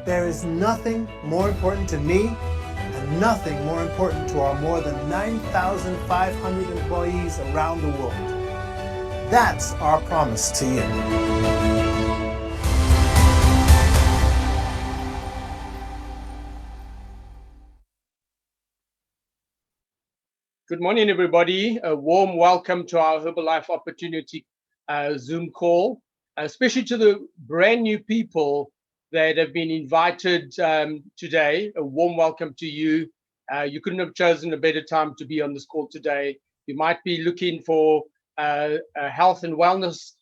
There is nothing more important to me and nothing more important to our more than 9,500 employees around the world. That's our promise to you. Good morning, everybody. A warm welcome to our Herbalife Opportunity Zoom call, especially to the brand new people that have been invited today. A warm welcome to you. You couldn't have chosen a better time to be on this call today. You might be looking for a health and wellness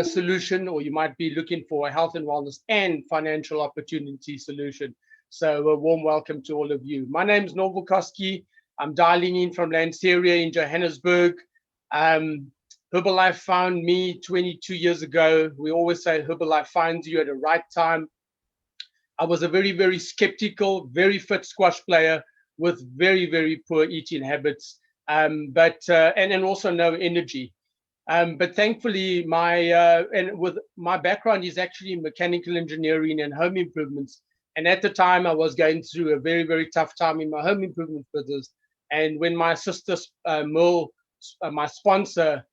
solution, or you might be looking for a health and wellness and financial opportunity solution. So a warm welcome to all of you. My name is Norval Koski. I'm dialing in from Lanseria in Johannesburg. Herbalife found me 22 years ago. We always say Herbalife finds you at the right time. I was a very, very skeptical, very fit squash player with very, very poor eating habits, and also no energy. But thankfully, with my background is actually mechanical engineering and home improvements. And at the time, I was going through a very, very tough time in my home improvement business. And when my sister Merle, my sponsor,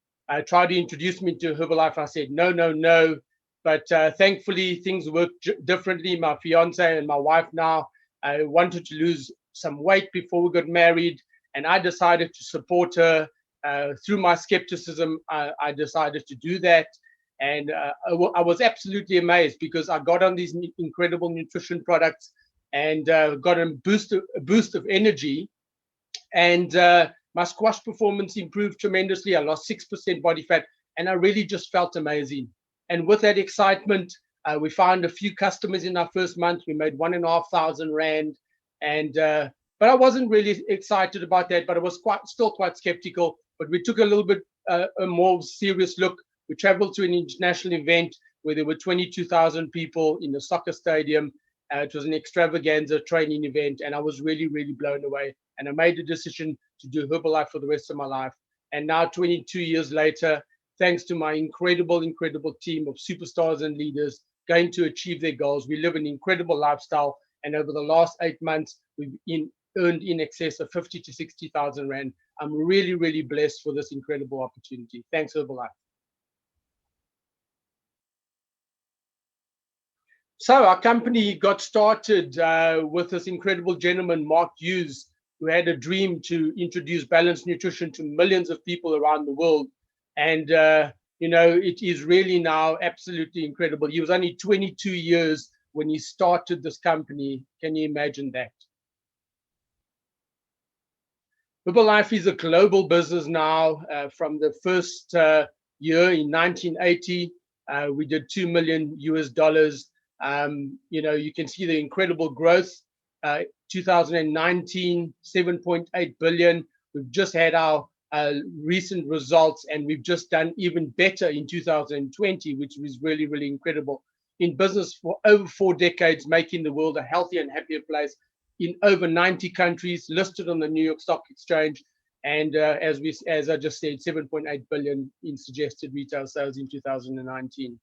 tried to introduce me to Herbalife, I said, no, no, no. But thankfully, things worked differently. My fiance and my wife now wanted to lose some weight before we got married. And I decided to support her. Through my skepticism, I decided to do that. And I was absolutely amazed because I got on these incredible nutrition products and got a boost of energy. And my squash performance improved tremendously. I lost 6% body fat, and I really just felt amazing. And with that excitement, we found a few customers in our first month. We made 1,500 rand, and but I wasn't really excited about that. But I was still quite skeptical. But we took a little bit a more serious look. We traveled to an international event where there were 22,000 people in a soccer stadium. It was an extravaganza training event, and I was really, really blown away. And I made a decision to do Herbalife for the rest of my life. And now, 22 years later, thanks to my incredible, incredible team of superstars and leaders going to achieve their goals, we live an incredible lifestyle. And over the last 8 months, we've earned in excess of 50 to 60,000 rand. I'm really, really blessed for this incredible opportunity. Thanks, Herbalife. So our company got started with this incredible gentleman, Mark Hughes, who had a dream to introduce balanced nutrition to millions of people around the world. And, it is really now absolutely incredible. He was only 22 years when he started this company. Can you imagine that? Herbalife is a global business now. From the first year in 1980, we did $2 million US. You can see the incredible growth. 2019, 7.8 billion. We've just had our recent results, and we've just done even better in 2020, which was really, really incredible. In business for over 4 decades, making the world a healthier and happier place in over 90 countries, listed on the New York Stock Exchange. And as I just said, 7.8 billion in suggested retail sales in 2019.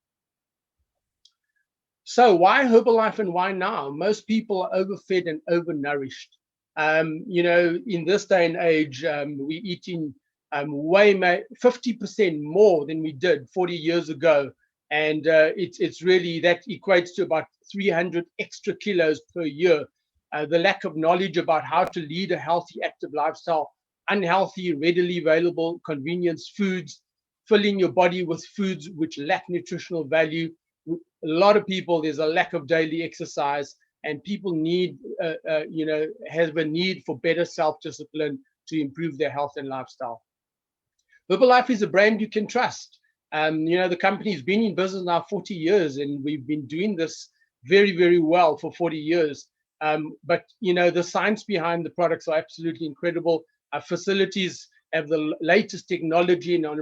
So why Herbalife and why now? Most people are overfed and overnourished. In this day and age, we're eating 50% more than we did 40 years ago. And it's really, that equates to about 300 extra kilos per year. The lack of knowledge about how to lead a healthy, active lifestyle, unhealthy, readily available, convenience foods, filling your body with foods which lack nutritional value. A lot of people, there's a lack of daily exercise, and people have a need for better self-discipline to improve their health and lifestyle. Herbalife is a brand you can trust. The company's been in business now 40 years, and we've been doing this very, very well for 40 years. But the science behind the products are absolutely incredible. Our facilities have the latest technology and are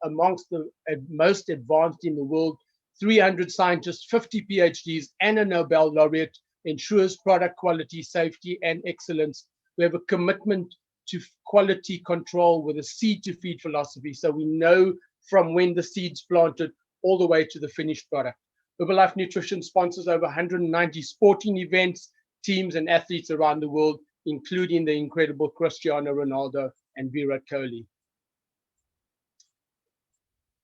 amongst the most advanced in the world. 300 scientists, 50 PhDs, and a Nobel laureate ensures product quality, safety, and excellence. We have a commitment to quality control with a seed to feed philosophy. So we know from when the seed's planted all the way to the finished product. Herbalife Nutrition sponsors over 190 sporting events, teams, and athletes around the world, including the incredible Cristiano Ronaldo and Virat Kohli.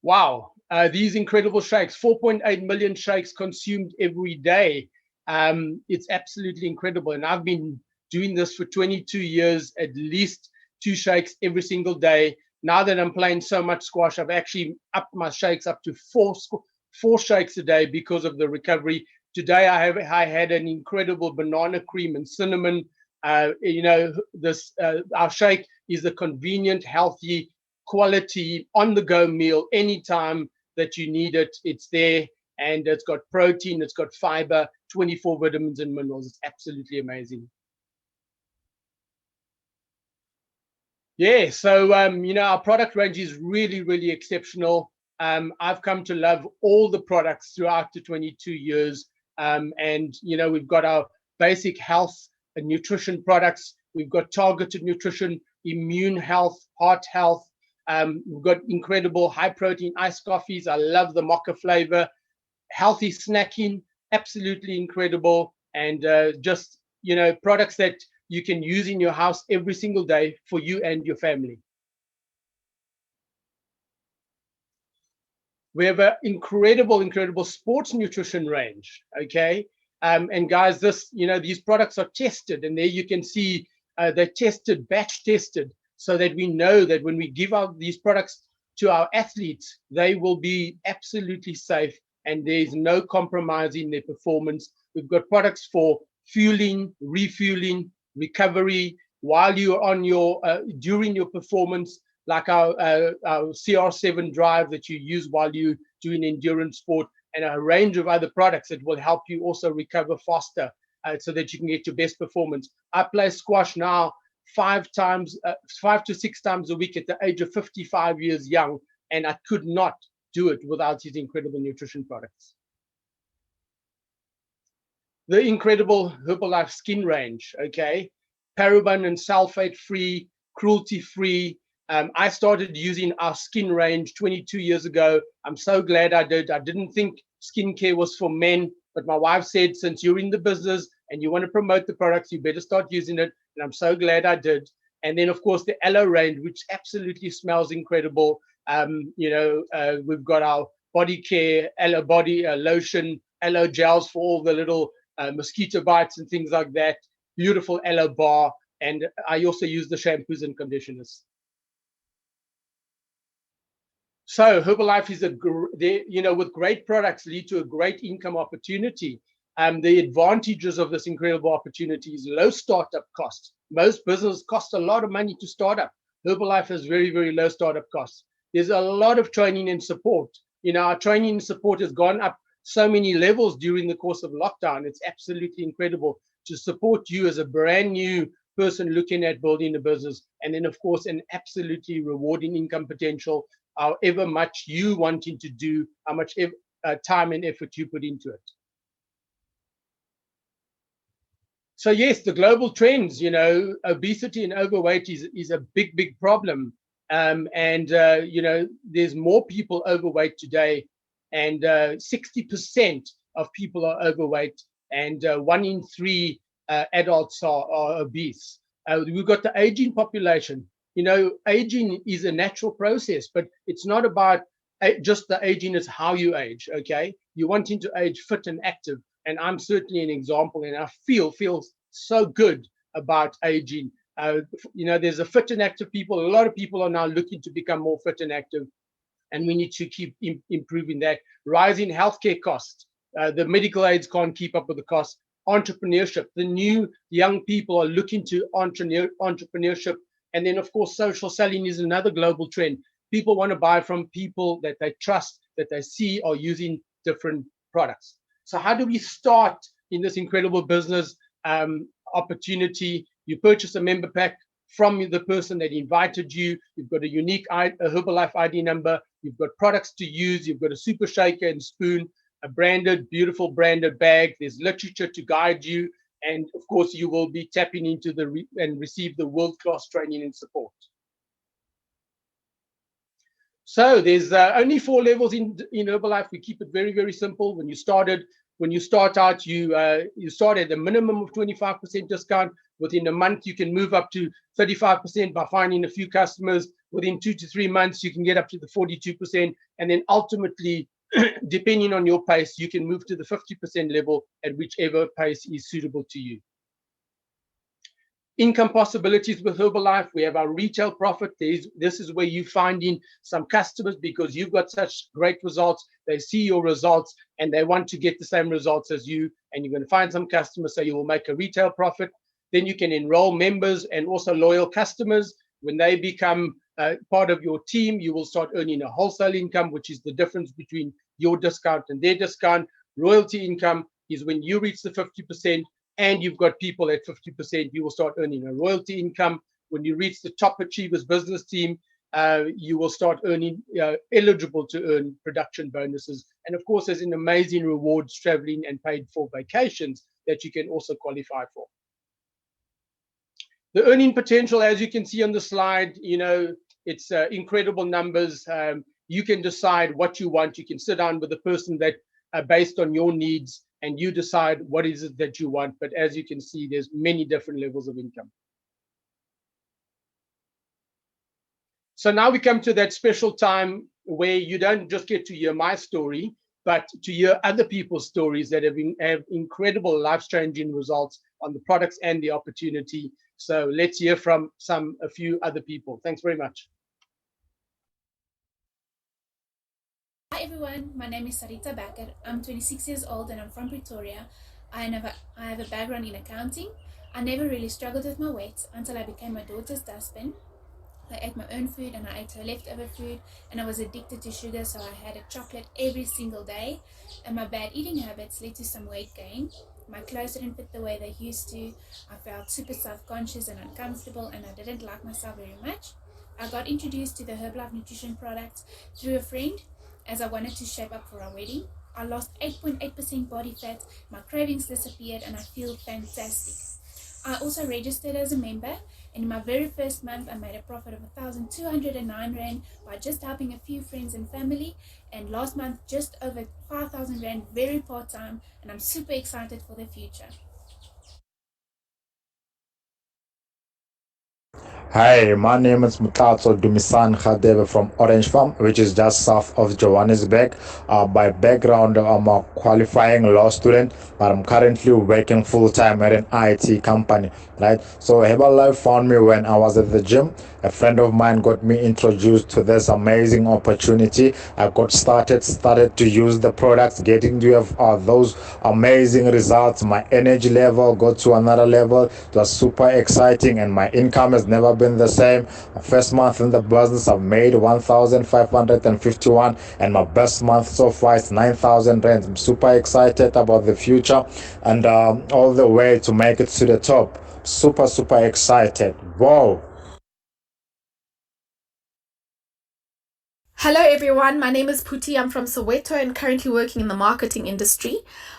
Wow, these incredible shakes, 4.8 million shakes consumed every day. It's absolutely incredible. And I've been doing this for 22 years, at least 2 shakes every single day. Now that I'm playing so much squash, I've actually upped my shakes up to 4 shakes a day because of the recovery. Today, I had an incredible banana cream and cinnamon. Our shake is a convenient, healthy, quality, on-the-go meal. Anytime that you need it, it's there. And it's got protein, it's got fiber, 24 vitamins and minerals. It's absolutely amazing. Yeah, so our product range is really, really exceptional. I've come to love all the products throughout the 22 years. We've got our basic health and nutrition products. We've got targeted nutrition, immune health, heart health. We've got incredible high protein iced coffees. I love the mocha flavor. Healthy snacking, absolutely incredible. And products that you can use in your house every single day for you and your family. We have an incredible sports nutrition range. Okay. And guys, these products are tested, and there you can see they're tested, batch tested, so that we know that when we give out these products to our athletes, they will be absolutely safe and there's no compromise in their performance. We've got products for fueling, refueling, recovery while you're on during your performance, like our CR7 drive that you use while you do an endurance sport, and a range of other products that will help you also recover faster so that you can get your best performance. I play squash now 5 to 6 times a week at the age of 55 years young, and I could not do it without these incredible nutrition products. The incredible Herbalife skin range, okay? Paraben and sulfate free, cruelty free. I started using our skin range 22 years ago. I'm so glad I did. I didn't think skincare was for men, but my wife said, since you're in the business and you want to promote the products, you better start using it. And I'm so glad I did. And then, of course, the aloe range, which absolutely smells incredible. We've got our body care, aloe body lotion, aloe gels for all the little mosquito bites and things like that. Beautiful aloe bar. And I also use the shampoos and conditioners. So Herbalife is with great products lead to a great income opportunity. The advantages of this incredible opportunity is low startup costs. Most businesses cost a lot of money to start up. Herbalife has very, very low startup costs. There's a lot of training and support. Our training and support has gone up so many levels during the course of lockdown. It's absolutely incredible to support you as a brand new person looking at building a business. And then, of course, an absolutely rewarding income potential, however much you wanting to do, how much time and effort you put into it. So yes, the global trends, obesity and overweight is a big, big problem. There's more people overweight today, and 60% of people are overweight, and 1 in 3 adults are obese. We've got the aging population. Aging is a natural process, but it's not about just the aging, it's how you age, okay? You're wanting to age fit and active, and I'm certainly an example, and I feel so good about aging. There's a fit and active people. A lot of people are now looking to become more fit and active, and we need to keep improving that. Rising healthcare costs. The medical aids can't keep up with the costs. Entrepreneurship. The new young people are looking to entrepreneurship. And then, of course, social selling is another global trend. People want to buy from people that they trust, that they see are using different products. So how do we start in this incredible business opportunity? You purchase a member pack from the person that invited you. You've got a unique Herbalife ID number. You've got products to use. You've got a super shaker and spoon, a beautiful branded bag. There's literature to guide you. And of course, you will be tapping into and receive the world-class training and support. So there's only four levels in Herbalife. We keep it very, very simple. When you start out, you start at a minimum of 25% discount. Within a month, you can move up to 35% by finding a few customers. Within 2 to 3 months, you can get up to the 42%, and then ultimately, depending on your pace, you can move to the 50% level at whichever pace is suitable to you. Income possibilities with Herbalife. We have our retail profit. This is where you find in some customers because you've got such great results. They see your results and they want to get the same results as you. And you're going to find some customers, so you will make a retail profit. Then you can enroll members and also loyal customers. When they become part of your team, you will start earning a wholesale income, which is the difference between your discount and their discount. Royalty income is when you reach the 50%. And you've got people at 50%, you will start earning a royalty income. When you reach the top achievers business team, you will start eligible to earn production bonuses. And of course, there's an amazing rewards, traveling and paid for vacations that you can also qualify for. The earning potential, as you can see on the slide, it's incredible numbers. You can decide what you want. You can sit down with a person that based on your needs, and you decide what is it that you want. But as you can see, there's many different levels of income. So now we come to that special time where you don't just get to hear my story, but to hear other people's stories that have incredible life-changing results on the products and the opportunity. So let's hear from a few other people. Thanks very much. Hi everyone, my name is Sarita Bakker. I'm 26 years old and I'm from Pretoria. I have a background in accounting. I never really struggled with my weight until I became my daughter's dustbin. I ate my own food and I ate her leftover food, and I was addicted to sugar, so I had a chocolate every single day, and my bad eating habits led to some weight gain. My clothes didn't fit the way they used to. I felt super self-conscious and uncomfortable, and I didn't like myself very much. I got introduced to the Herbalife nutrition products through a friend as I wanted to shape up for our wedding. I lost 8.8% body fat, my cravings disappeared, and I feel fantastic. I also registered as a member, and in my very first month, I made a profit of 1,209 Rand by just helping a few friends and family. And last month, just over 5,000 Rand, very part-time, and I'm super excited for the future. Hi, my name is Mutlatso Dumisan Khadebe from Orange Farm, which is just south of Johannesburg. By background, I'm a qualifying law student, but I'm currently working full-time at an IT company, right? So Herbalife found me when I was at the gym. A friend of mine got me introduced to this amazing opportunity. I got started to use the products, getting to have those amazing results. My energy level got to another level. It was super exciting, and my income has never been the same. My first month in the business, I've made 1,551, and my best month so far is 9,000 Rand. I'm super excited about the future and all the way to make it to the top. Super excited. Wow. Hello everyone, my name is Puti. I'm from Soweto and currently working in the marketing industry.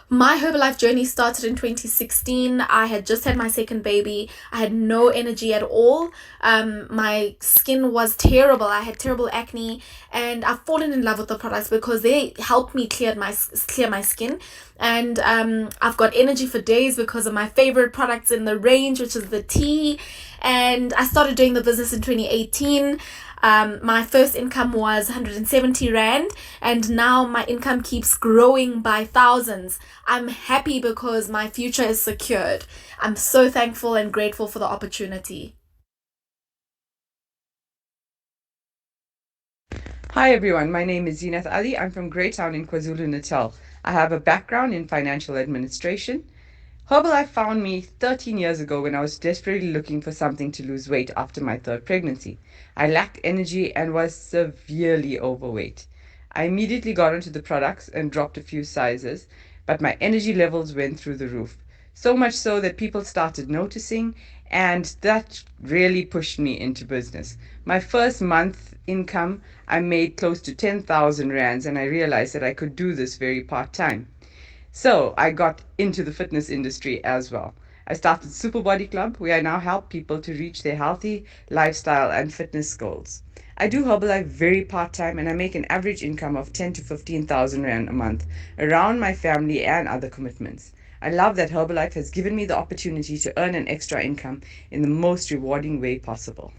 My Herbalife journey started in 2016. I had just had my second baby. I had no energy at all. My skin was terrible. I had terrible acne, and I've fallen in love with the products because they helped me clear my skin. And I've got energy for days because of my favorite products in the range, which is the tea. And I started doing the business in 2018. My first income was 170 Rand, and now my income keeps growing by thousands. I'm happy because my future is secured. I'm so thankful and grateful for the opportunity. Hi everyone, my name is Zinat Ali. I'm from Greytown in KwaZulu-Natal. I have a background in financial administration. Herbalife found me 13 years ago when I was desperately looking for something to lose weight after my third pregnancy. I lacked energy and was severely overweight. I immediately got onto the products and dropped a few sizes, but my energy levels went through the roof. So much so that people started noticing, and that really pushed me into business. My first month income, I made close to 10,000 rands, and I realized that I could do this very part-time. So I got into the fitness industry as well. I started Super Body Club, where I now help people to reach their healthy lifestyle and fitness goals. I do Herbalife very part-time and I make an average income of 10 to 15,000 Rand a month around my family and other commitments. I love that Herbalife has given me the opportunity to earn an extra income in the most rewarding way possible.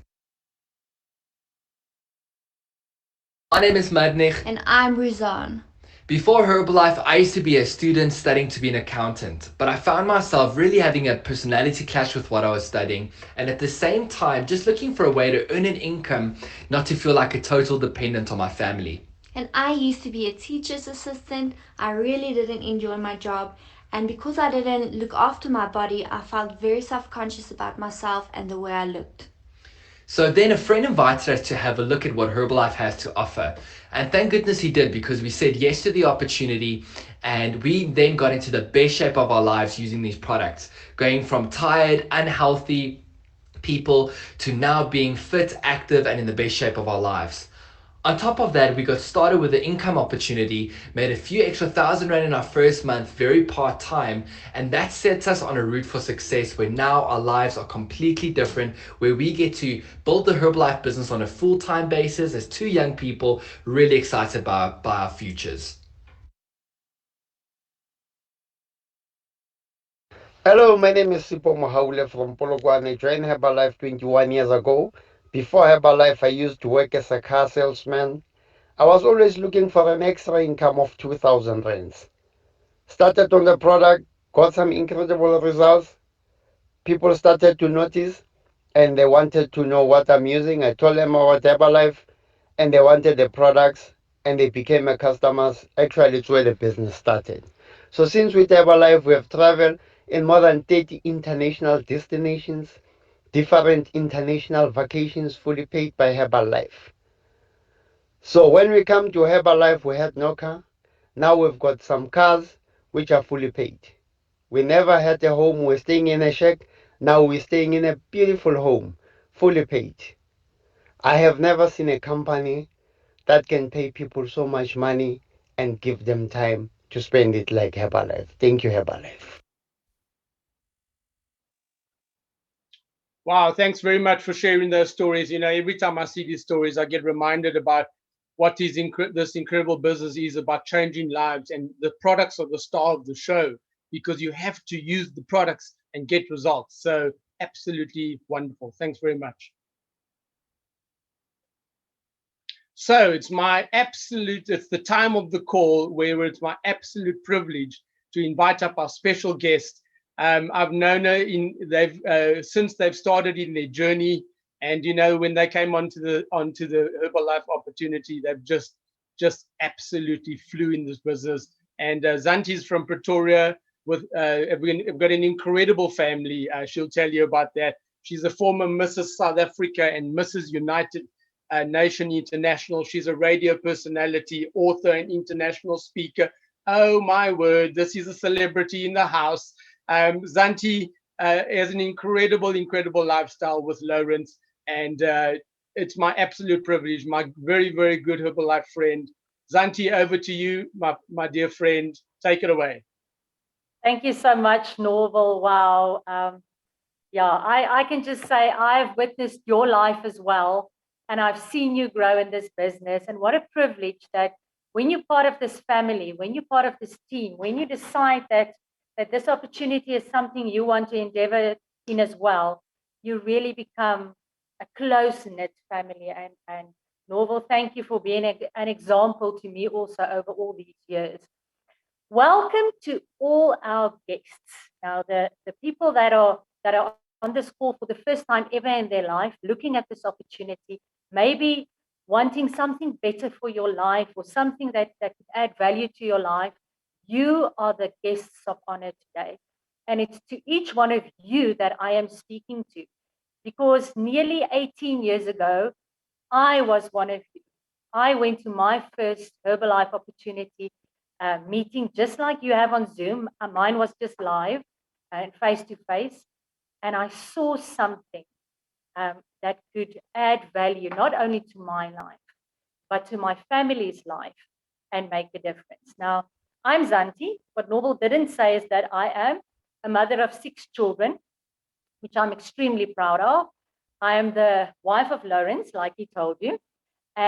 My name is Madnich. And I'm Rizan. Before Herbalife, I used to be a student studying to be an accountant, but I found myself really having a personality clash with what I was studying, and at the same time, just looking for a way to earn an income, not to feel like a total dependent on my family. And I used to be a teacher's assistant. I really didn't enjoy my job. And because I didn't look after my body, I felt very self-conscious about myself and the way I looked. So then a friend invited us to have a look at what Herbalife has to offer. And thank goodness he did, because we said yes to the opportunity and we then got into the best shape of our lives using these products, going from tired, unhealthy people to now being fit, active, and in the best shape of our lives. On top of that, we got started with the income opportunity, made a few extra £1,000 in our first month, very part-time, and that sets us on a route for success where now our lives are completely different, where we get to build the Herbalife business on a full-time basis as two young people really excited by our futures. Hello, my name is Sipo Mahaule from Polokwane. I joined Herbalife 21 years ago. Before Herbalife, I used to work as a car salesman. I was always looking for an extra income of 2,000 rands. Started on the product, got some incredible results. People started to notice and they wanted to know what I'm using. I told them about Herbalife and they wanted the products and they became my customers. Actually, it's where the business started. So since with Herbalife, we have traveled in more than 30 international destinations, different international vacations fully paid by Herbalife. So when we come to Herbalife, we had no car. Now we've got some cars which are fully paid. We never had a home. We're staying in a shack. Now we're staying in a beautiful home, fully paid. I have never seen a company that can pay people so much money and give them time to spend it like Herbalife. Thank you, Herbalife. Wow, thanks very much for sharing those stories. You know, every time I see these stories, I get reminded about what this incredible business is about, changing lives, and the products are the star of the show because you have to use the products and get results. So absolutely wonderful. Thanks very much. So it's the time of the call where it's my absolute privilege to invite up our special guest. I've known her since they've started in their journey, and you know, when they came onto the Herbalife opportunity, they've just absolutely flew in this business. And Zantie's from Pretoria with we've got an incredible family. She'll tell you about that. She's a former Mrs. South Africa and Mrs. United Nation International. She's a radio personality, author, and international speaker. Oh my word, this is a celebrity in the house. Zantie has an incredible lifestyle with Lawrence, and it's my absolute privilege, my very, very good Herbalife friend. Zantie, over to you, my dear friend. Take it away. Thank you so much, Norval. Wow. I can just say I've witnessed your life as well, and I've seen you grow in this business. And what a privilege that when you're part of this family, when you're part of this team, when you decide that this opportunity is something you want to endeavor in as well, you really become a close-knit family. And Norval, thank you for being an example to me also over all these years. Welcome to all our guests. Now, the people that are on this call for the first time ever in their life, looking at this opportunity, maybe wanting something better for your life or something that could add value to your life, you are the guests of honor today. And it's to each one of you that I am speaking to, because nearly 18 years ago, I was one of you. I went to my first Herbalife opportunity meeting just like you have on Zoom. Mine was just live and face to face. And I saw something that could add value, not only to my life, but to my family's life and make a difference. Now, I'm Zantie. What Norval didn't say is that I am a mother of 6 children, which I'm extremely proud of. I am the wife of Lawrence, like he told you.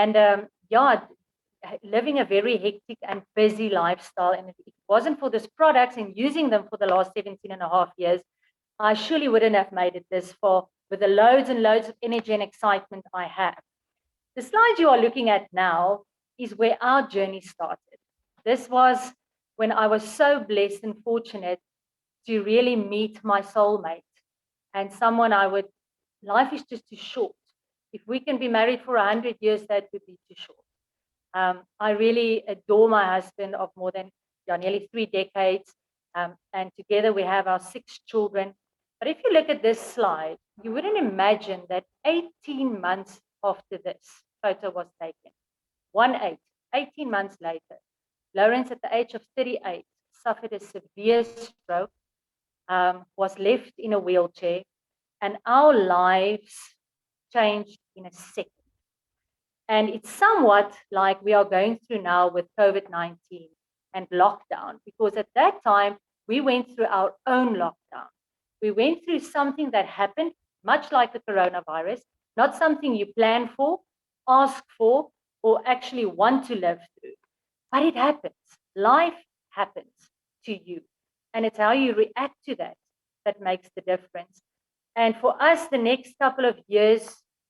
And living a very hectic and busy lifestyle. And if it wasn't for these products and using them for the last 17.5 years, I surely wouldn't have made it this far with the loads and loads of energy and excitement I have. The slide you are looking at now is where our journey started. This was when I was so blessed and fortunate to really meet my soulmate and someone life is just too short. If we can be married for 100 years, that would be too short. I really adore my husband of more than nearly 3 decades. And together we have our 6 children. But if you look at this slide, you wouldn't imagine that 18 months after this photo was taken, 18 months later, Lawrence at the age of 38 suffered a severe stroke, was left in a wheelchair, and our lives changed in a second. And it's somewhat like we are going through now with COVID-19 and lockdown, because at that time, we went through our own lockdown. We went through something that happened, much like the coronavirus, not something you plan for, ask for, or actually want to live through. But it happens. Life happens to you. And it's how you react to that that makes the difference. And for us, the next couple of years,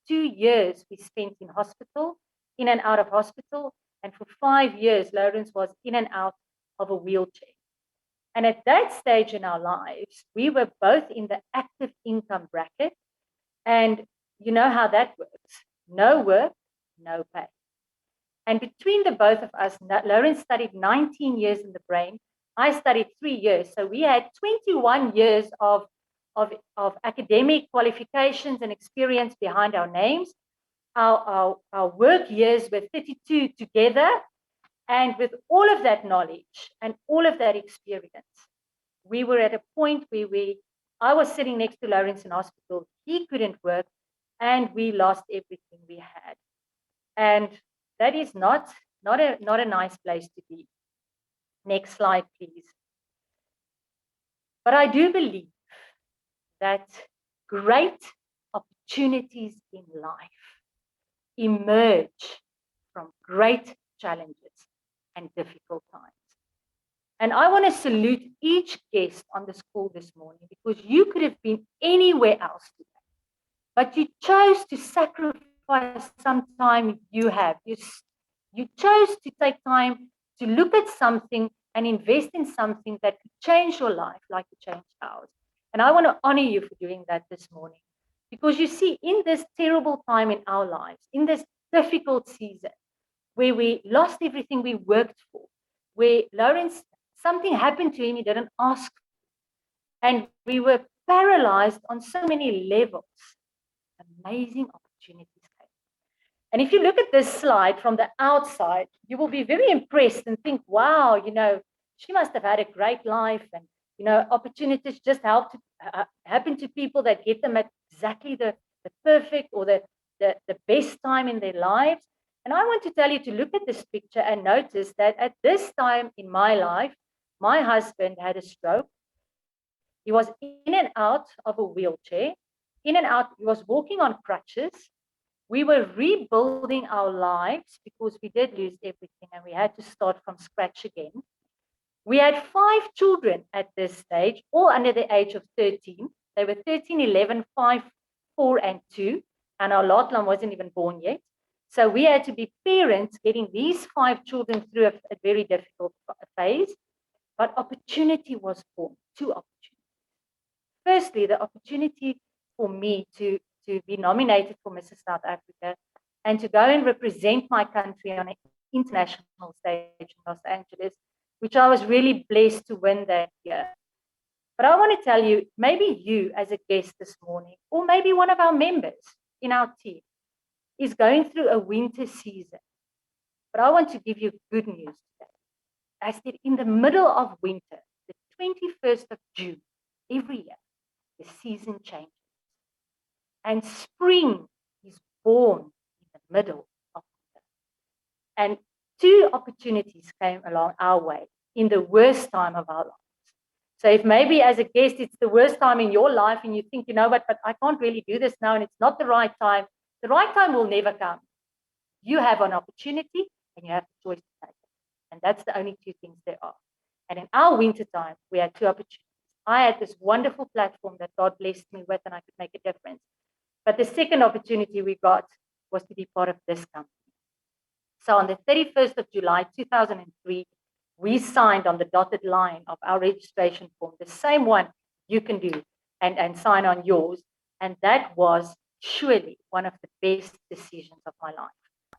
2 years, we spent in hospital, in and out of hospital. And for 5 years, Lawrence was in and out of a wheelchair. And at that stage in our lives, we were both in the active income bracket. And you know how that works. No work, no pay. And between the both of us, Lawrence studied 19 years in the brain. I studied 3 years. So we had 21 years of academic qualifications and experience behind our names. Our work years were 32 together. And with all of that knowledge and all of that experience, we were at a point where I was sitting next to Lawrence in hospital. He couldn't work, and we lost everything we had. And that is not a nice place to be. Next slide, please. But I do believe that great opportunities in life emerge from great challenges and difficult times. And I want to salute each guest on this call this morning, because you could have been anywhere else today, but you chose to sacrifice some time you have. You chose to take time to look at something and invest in something that could change your life like it changed ours. And I want to honor you for doing that this morning, because you see, in this terrible time in our lives, in this difficult season where we lost everything we worked for, where Lawrence, something happened to him he didn't ask for, and we were paralyzed on so many levels, amazing opportunities came. And if you look at this slide from the outside, you will be very impressed and think, wow, she must have had a great life, and opportunities just happen to people that get them at exactly the perfect or the best time in their lives. And I want to tell you to look at this picture and notice that at this time in my life, my husband had a stroke. He was in and out of a wheelchair, in and out. He was walking on crutches. We were rebuilding our lives because we did lose everything and we had to start from scratch again. We had 5 children at this stage, all under the age of 13. They were 13, 11, 5, 4, and 2. And our Lotlam wasn't even born yet. So we had to be parents getting these 5 children through a very difficult phase. But opportunity was born, 2 opportunities. Firstly, the opportunity for me to be nominated for Mrs. South Africa and to go and represent my country on an international stage in Los Angeles, which I was really blessed to win that year. But I want to tell you, maybe you as a guest this morning, or maybe one of our members in our team, is going through a winter season. But I want to give you good news today. I said in the middle of winter, the 21st of June, every year, the season changes. And spring is born in the middle of winter. And 2 opportunities came along our way in the worst time of our lives. So if maybe as a guest, it's the worst time in your life and you think, but I can't really do this now and it's not the right time will never come. You have an opportunity and you have the choice to take it. And that's the only two things there are. And in our winter time, we had two opportunities. I had this wonderful platform that God blessed me with, and I could make a difference. But the second opportunity we got was to be part of this company. So on the 31st of July, 2003, we signed on the dotted line of our registration form, the same one you can do and sign on yours. And that was surely one of the best decisions of my life.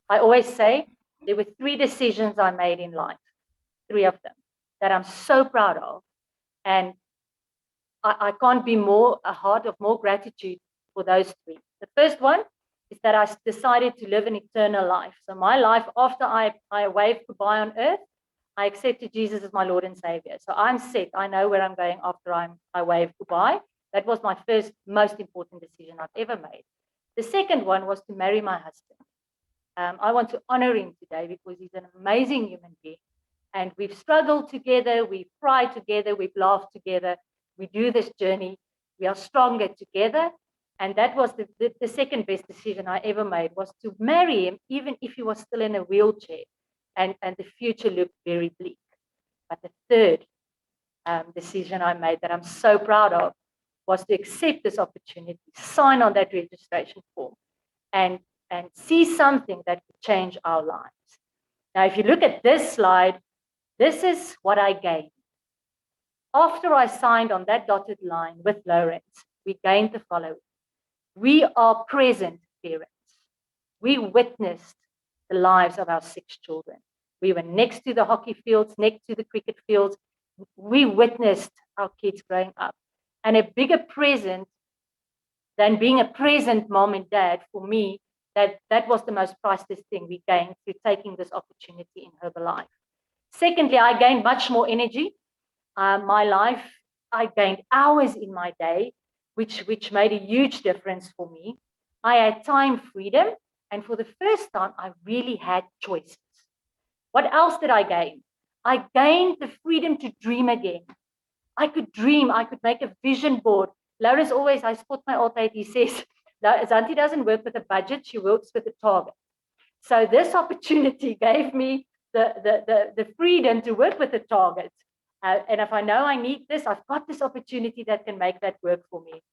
I always say there were 3 decisions I made in life, 3 of them, that I'm so proud of. And I can't be more a heart of more gratitude for those 3. The first one is that I decided to live an eternal life. So my life after I waved goodbye on earth, I accepted Jesus as my Lord and Savior. So I'm set. I know where I'm going after I wave goodbye. That was my first most important decision I've ever made. The second one was to marry my husband. I want to honor him today because he's an amazing human being. And we've struggled together, we've cried together, we've laughed together. We do this journey. We are stronger together. And that was the second best decision I ever made, was to marry him, even if he was still in a wheelchair. And the future looked very bleak. But the third decision I made that I'm so proud of was to accept this opportunity, sign on that registration form, and see something that could change our lives. Now, if you look at this slide, this is what I gained. After I signed on that dotted line with Lawrence, we gained the following. We are present parents. We witnessed the lives of our 6 children. We were next to the hockey fields, next to the cricket fields. We witnessed our kids growing up. And a bigger present than being a present mom and dad, for me, that was the most priceless thing we gained through taking this opportunity in Herbalife. Secondly, I gained much more energy. My life, I gained hours in my day, which made a huge difference for me. I had time freedom, and for the first time, I really had choices. What else did I gain? I gained the freedom to dream again. I could dream, I could make a vision board. Laura's always, I spot my old lady, he says, Zantie doesn't work with a budget, she works with a target. So this opportunity gave me the freedom to work with a target. And if I know I need this, I've got this opportunity that can make that work for me.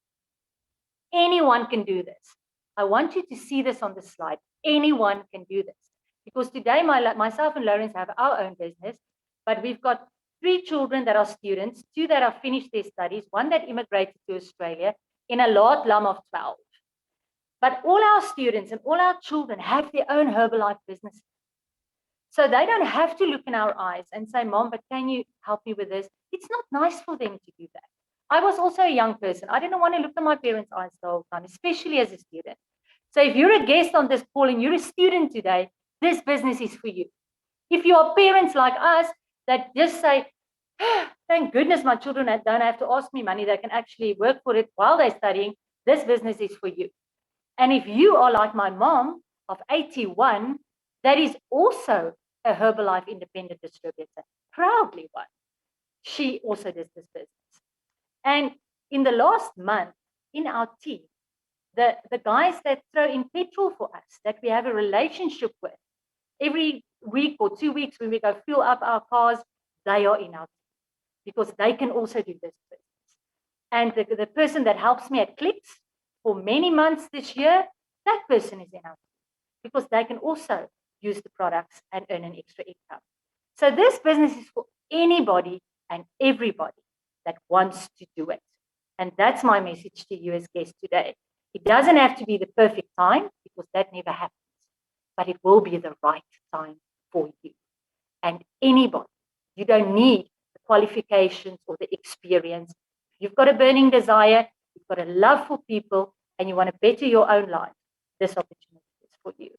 Anyone can do this. I want you to see this on the slide. Anyone can do this. Because today, myself and Lawrence have our own business, but we've got 3 children that are students, 2 that have finished their studies, 1 that immigrated to Australia in a large lump of 12. But all our students and all our children have their own Herbalife businesses. So they don't have to look in our eyes and say, Mom, but can you help me with this? It's not nice for them to do that. I was also a young person. I didn't want to look in my parents' eyes the whole time, especially as a student. So if you're a guest on this call and you're a student today, this business is for you. If you are parents like us that just say, thank goodness my children don't have to ask me money, they can actually work for it while they're studying, this business is for you. And if you are like my mom of 81, that is also a Herbalife independent distributor, proudly one. She also does this business. And in the last month, in our team, the guys that throw in petrol for us, that we have a relationship with, every week or 2 weeks when we go fill up our cars, they are in our team because they can also do this business. And the person that helps me at Clicks for many months this year, that person is in our team because they can also use the products and earn an extra income. So this business is for anybody and everybody that wants to do it. And that's my message to you as guests today. It doesn't have to be the perfect time because that never happens, but it will be the right time for you. And anybody, you don't need the qualifications or the experience. You've got a burning desire, you've got a love for people, and you want to better your own life, this opportunity is for you.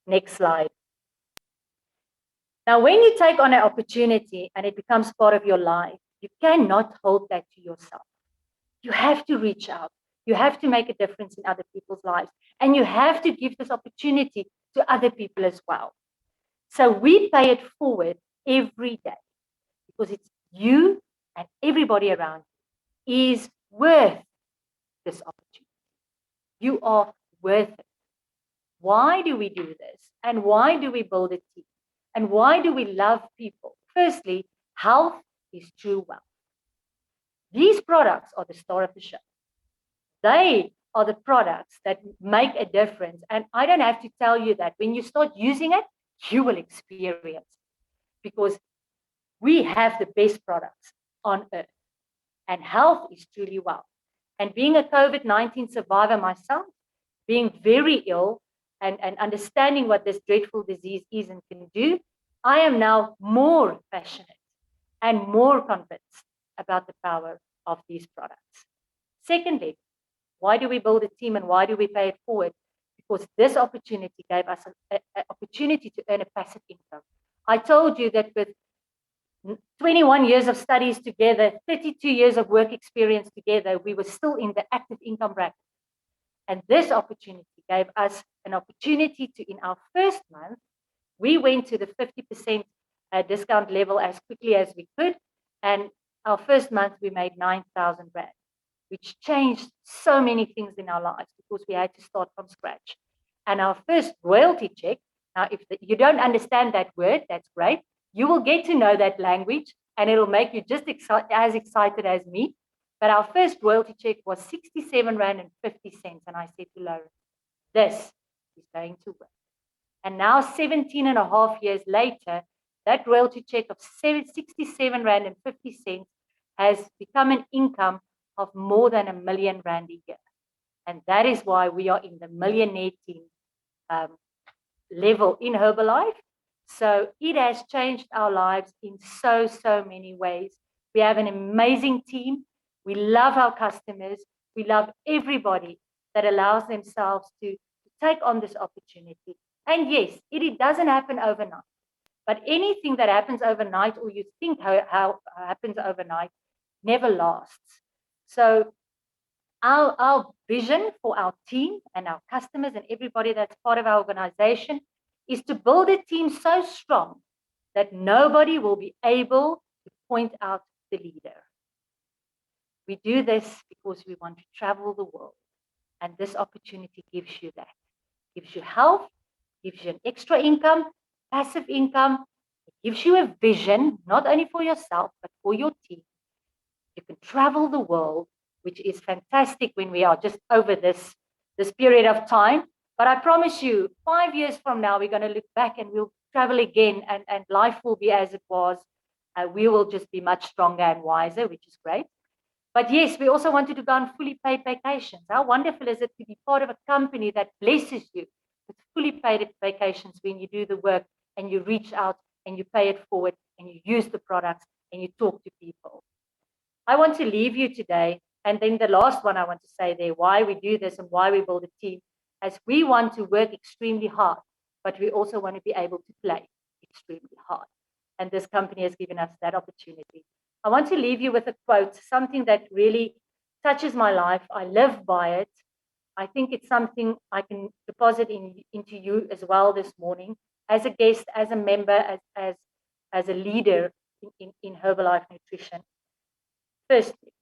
Next slide. Now, when you take on an opportunity and it becomes part of your life, you cannot hold that to yourself. You have to reach out. You have to make a difference in other people's lives. And you have to give this opportunity to other people as well. So we pay it forward every day because it's you and everybody around you is worth this opportunity. You are worth it. Why do we do this? And why do we build a team? And why do we love people? Firstly, health is true wealth. These products are the star of the show. They are the products that make a difference. And I don't have to tell you that when you start using it, you will experience it, because we have the best products on earth, and health is truly wealth. And being a COVID-19 survivor myself, being very ill and understanding what this dreadful disease is and can do, I am now more passionate and more convinced about the power of these products. Secondly, why do we build a team and why do we pay it forward? Because this opportunity gave us an opportunity to earn a passive income. I told you that with 21 years of studies together, 32 years of work experience together, we were still in the active income bracket. And this opportunity gave us an opportunity to, in our first month, we went to the 50% discount level as quickly as we could. And our first month, we made 9,000 Rand, which changed so many things in our lives because we had to start from scratch. And our first royalty check, now if you don't understand that word, that's great. You will get to know that language and it'll make you just as excited as me. But our first royalty check was 67 Rand and 50 cents. And I said to Lauren, this is going to work. And now 17 and a half years later, that royalty check of 67 Rand and 50 cents has become an income of more than R1 million a year. And that is why we are in the millionaire team level in Herbalife. So it has changed our lives in so many ways. We have an amazing team. We love our customers. We love everybody that allows themselves to take on this opportunity. And yes, it doesn't happen overnight. But anything that happens overnight, or you think how happens overnight, never lasts. So our vision for our team and our customers and everybody that's part of our organization is to build a team so strong that nobody will be able to point out the leader. We do this because we want to travel the world. And this opportunity gives you that. Gives you health, gives you an extra income, passive income. It gives you a vision, not only for yourself, but for your team. You can travel the world, which is fantastic when we are just over this period of time. But I promise you, 5 years from now, we're going to look back and we'll travel again and life will be as it was. We will just be much stronger and wiser, which is great. But yes, we also want you to go on fully paid vacations. How wonderful is it to be part of a company that blesses you with fully paid vacations when you do the work and you reach out and you pay it forward and you use the products and you talk to people. I want to leave you today. And then the last one I want to say there, why we do this and why we build a team, as we want to work extremely hard, but we also want to be able to play extremely hard. And this company has given us that opportunity. I want to leave you with a quote, something that really touches my life. I live by it. I think it's something I can deposit into you as well this morning, as a guest, as a member, as a leader in Herbalife Nutrition. Firstly,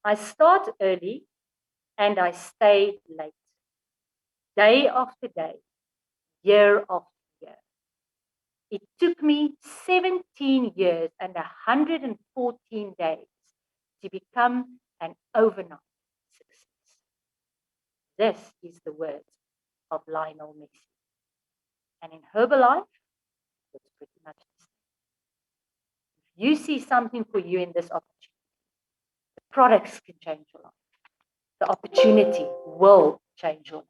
I start early and I stay late. Day after day, year after year. It took me 17 years and 114 days to become an overnight success. This is the words of Lionel Messi. And in Herbalife, it's pretty much the same. If you see something for you in this opportunity, the products can change your life. The opportunity will change your life.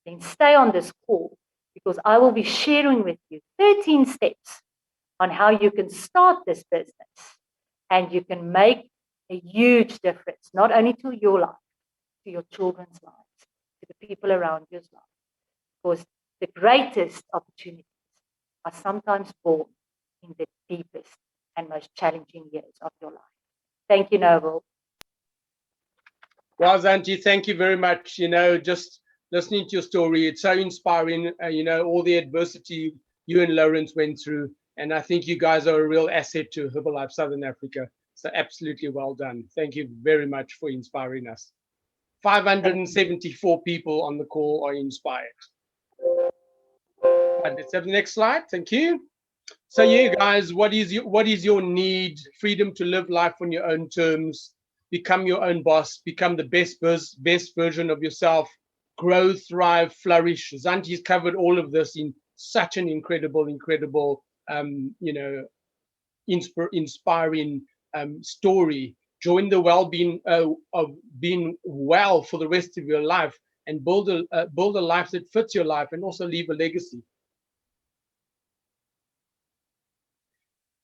Then stay on this call, because I will be sharing with you 13 steps on how you can start this business and you can make a huge difference, not only to your life, to your children's lives, to the people around your life. Because the greatest opportunities are sometimes born in the deepest and most challenging years of your life. Thank you, Noble. Well, Zantie, thank you very much. Just listening to your story, it's so inspiring, all the adversity you and Lawrence went through. And I think you guys are a real asset to Herbalife Southern Africa. So absolutely well done. Thank you very much for inspiring us. 574 people on the call are inspired. Right, let's have the next slide. Thank you. So yeah, guys, what is your need? Freedom to live life on your own terms, become your own boss, become the best version of yourself, grow, thrive, flourish. Zantie's covered all of this in such an incredible, inspiring story. Join the well-being of being well for the rest of your life, and build a life that fits your life, and also leave a legacy.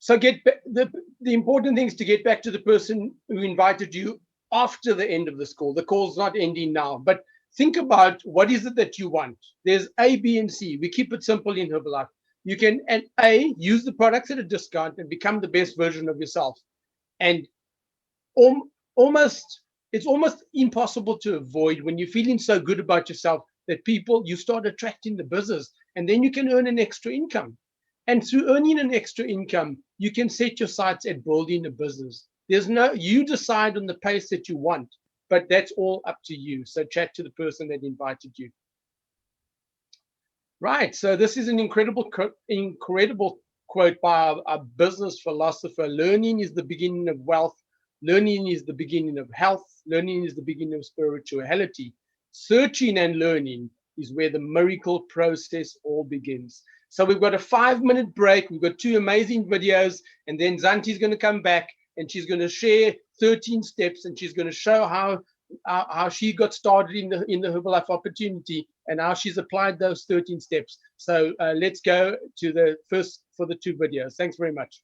So the important thing is to get back to the person who invited you after the end of this call. The call's not ending now, but think about what is it that you want. There's A, B, and C. We keep it simple in Herbalife. You can, and A, use the products at a discount and become the best version of yourself. And it's almost impossible to avoid when you're feeling so good about yourself that you start attracting the business, and then you can earn an extra income. And through earning an extra income, you can set your sights at building a business. You decide on the pace that you want, but that's all up to you. So chat to the person that invited you. Right. So this is an incredible quote by our business philosopher. Learning is the beginning of wealth. Learning is the beginning of health. Learning is the beginning of spirituality. Searching and learning is where the miracle process all begins. So we've got a 5-minute break. We've got 2 amazing videos, and then Zantie's going to come back and she's going to share 13 steps, and she's going to show how she got started in the Herbalife opportunity and how she's applied those 13 steps. So let's go to the first for the 2 videos. Thanks very much.